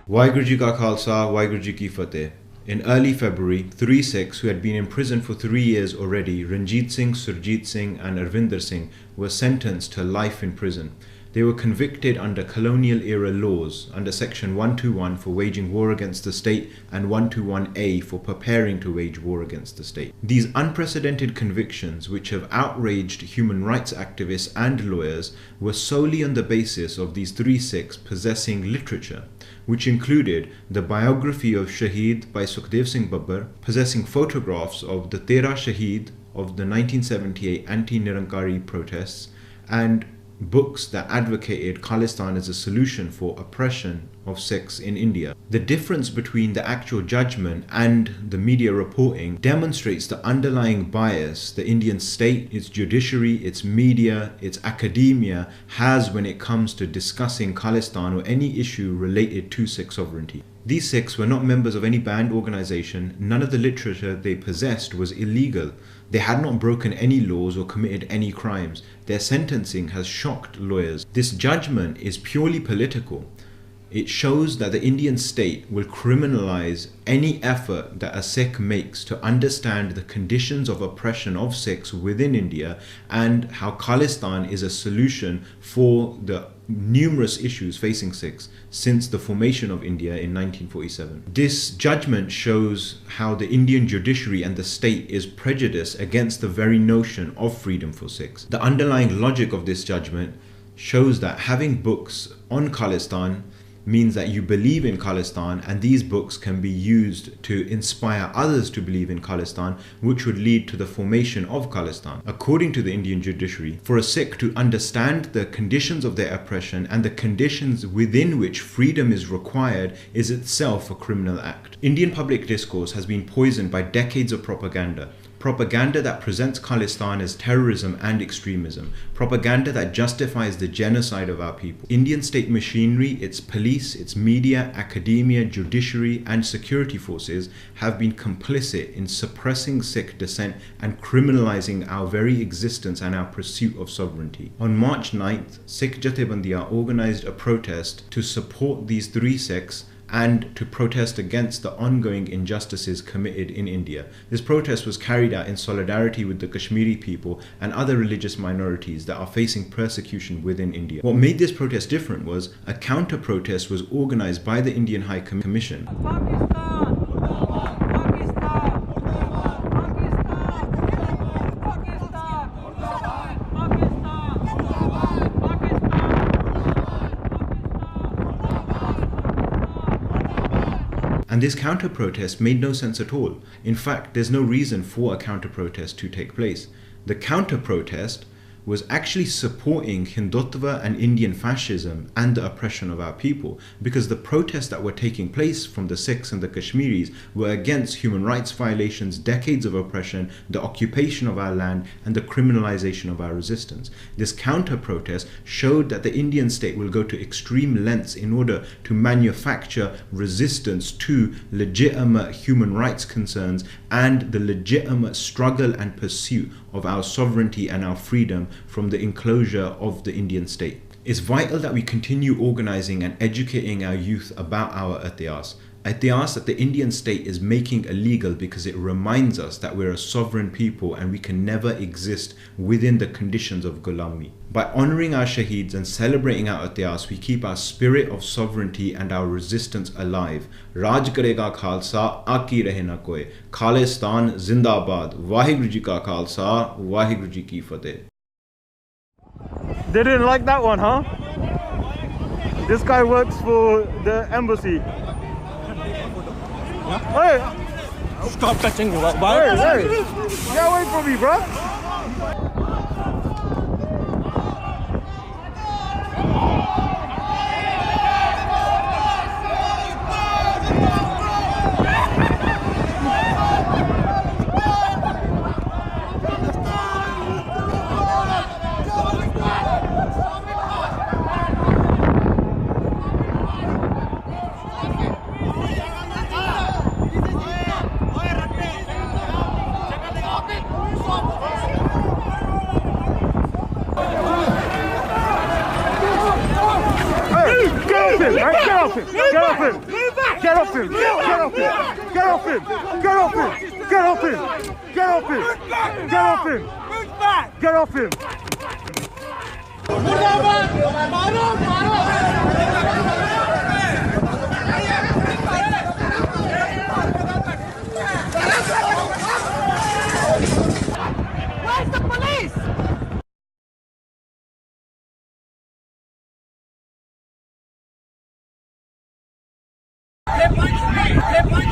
Waheguru Ji Ka Khalsa, Waheguru Ji Ki Fateh. In early February, three Sikhs who had been in prison for 3 years already, Ranjit Singh, Surjit Singh and Arvinder Singh, were sentenced to life in prison. They were convicted under colonial-era laws under Section 121 for waging war against the state and 121A for preparing to wage war against the state. These unprecedented convictions, which have outraged human rights activists and lawyers, were solely on the basis of these three Sikhs possessing literature, which included the biography of Shaheed by Sukhdev Singh Babbar, possessing photographs of the Tera Shaheed of the 1978 anti-Nirankari protests, and books that advocated Khalistan as a solution for oppression of Sikhs in India. The difference between the actual judgment and the media reporting demonstrates the underlying bias the Indian state, its judiciary, its media, its academia has when it comes to discussing Khalistan or any issue related to Sikh sovereignty. These Sikhs were not members of any banned organization. None of the literature they possessed was illegal. They had not broken any laws or committed any crimes. Their sentencing has shocked lawyers. This judgment is purely political. It shows that the Indian state will criminalize any effort that a Sikh makes to understand the conditions of oppression of Sikhs within India and how Khalistan is a solution for the numerous issues facing Sikhs since the formation of India in 1947. This judgment shows how the Indian judiciary and the state is prejudiced against the very notion of freedom for Sikhs. The underlying logic of this judgment shows that having books on Khalistan means that you believe in Khalistan, and these books can be used to inspire others to believe in Khalistan, which would lead to the formation of Khalistan. According to the Indian judiciary, for a Sikh to understand the conditions of their oppression and the conditions within which freedom is required is itself a criminal act. Indian public discourse has been poisoned by decades of propaganda. Propaganda that presents Khalistan as terrorism and extremism. Propaganda that justifies the genocide of our people. Indian state machinery, its police, its media, academia, judiciary and security forces have been complicit in suppressing Sikh dissent and criminalizing our very existence and our pursuit of sovereignty. On March 9th, Sikh Jathebandiyan organized a protest to support these three Sikhs and to protest against the ongoing injustices committed in India. This protest was carried out in solidarity with the Kashmiri people and other religious minorities that are facing persecution within India. What made this protest different was a counter-protest was organized by the Indian High Commission. And this counter-protest made no sense at all. In fact, there's no reason for a counter-protest to take place. The counter-protest was actually supporting Hindutva and Indian fascism and the oppression of our people, because the protests that were taking place from the Sikhs and the Kashmiris were against human rights violations, decades of oppression, the occupation of our land and the criminalization of our resistance. This counter-protest showed that the Indian state will go to extreme lengths in order to manufacture resistance to legitimate human rights concerns and the legitimate struggle and pursuit of our sovereignty and our freedom from the enclosure of the Indian state. It's vital that we continue organizing and educating our youth about our Itihas. Itihas that the Indian state is making illegal because it reminds us that we're a sovereign people and we can never exist within the conditions of Gulami. By honoring our Shaheeds and celebrating our Itihas, we keep our spirit of sovereignty and our resistance alive. Raj karega Khalsa, Aki rahe na koi. Khalistan Zindabad. Waheguru Ji Ka Khalsa, Waheguru Ji Ki Fateh. They didn't like that one, huh? This guy works for the embassy. Hey! Stop touching me. Why? Hey! Get away from me, bro! Get off him! Get off him! Get off him! Get off him! Get off him! Get off him! Get off him! Get off him! Get off him! Where's the police? They punched me! They punched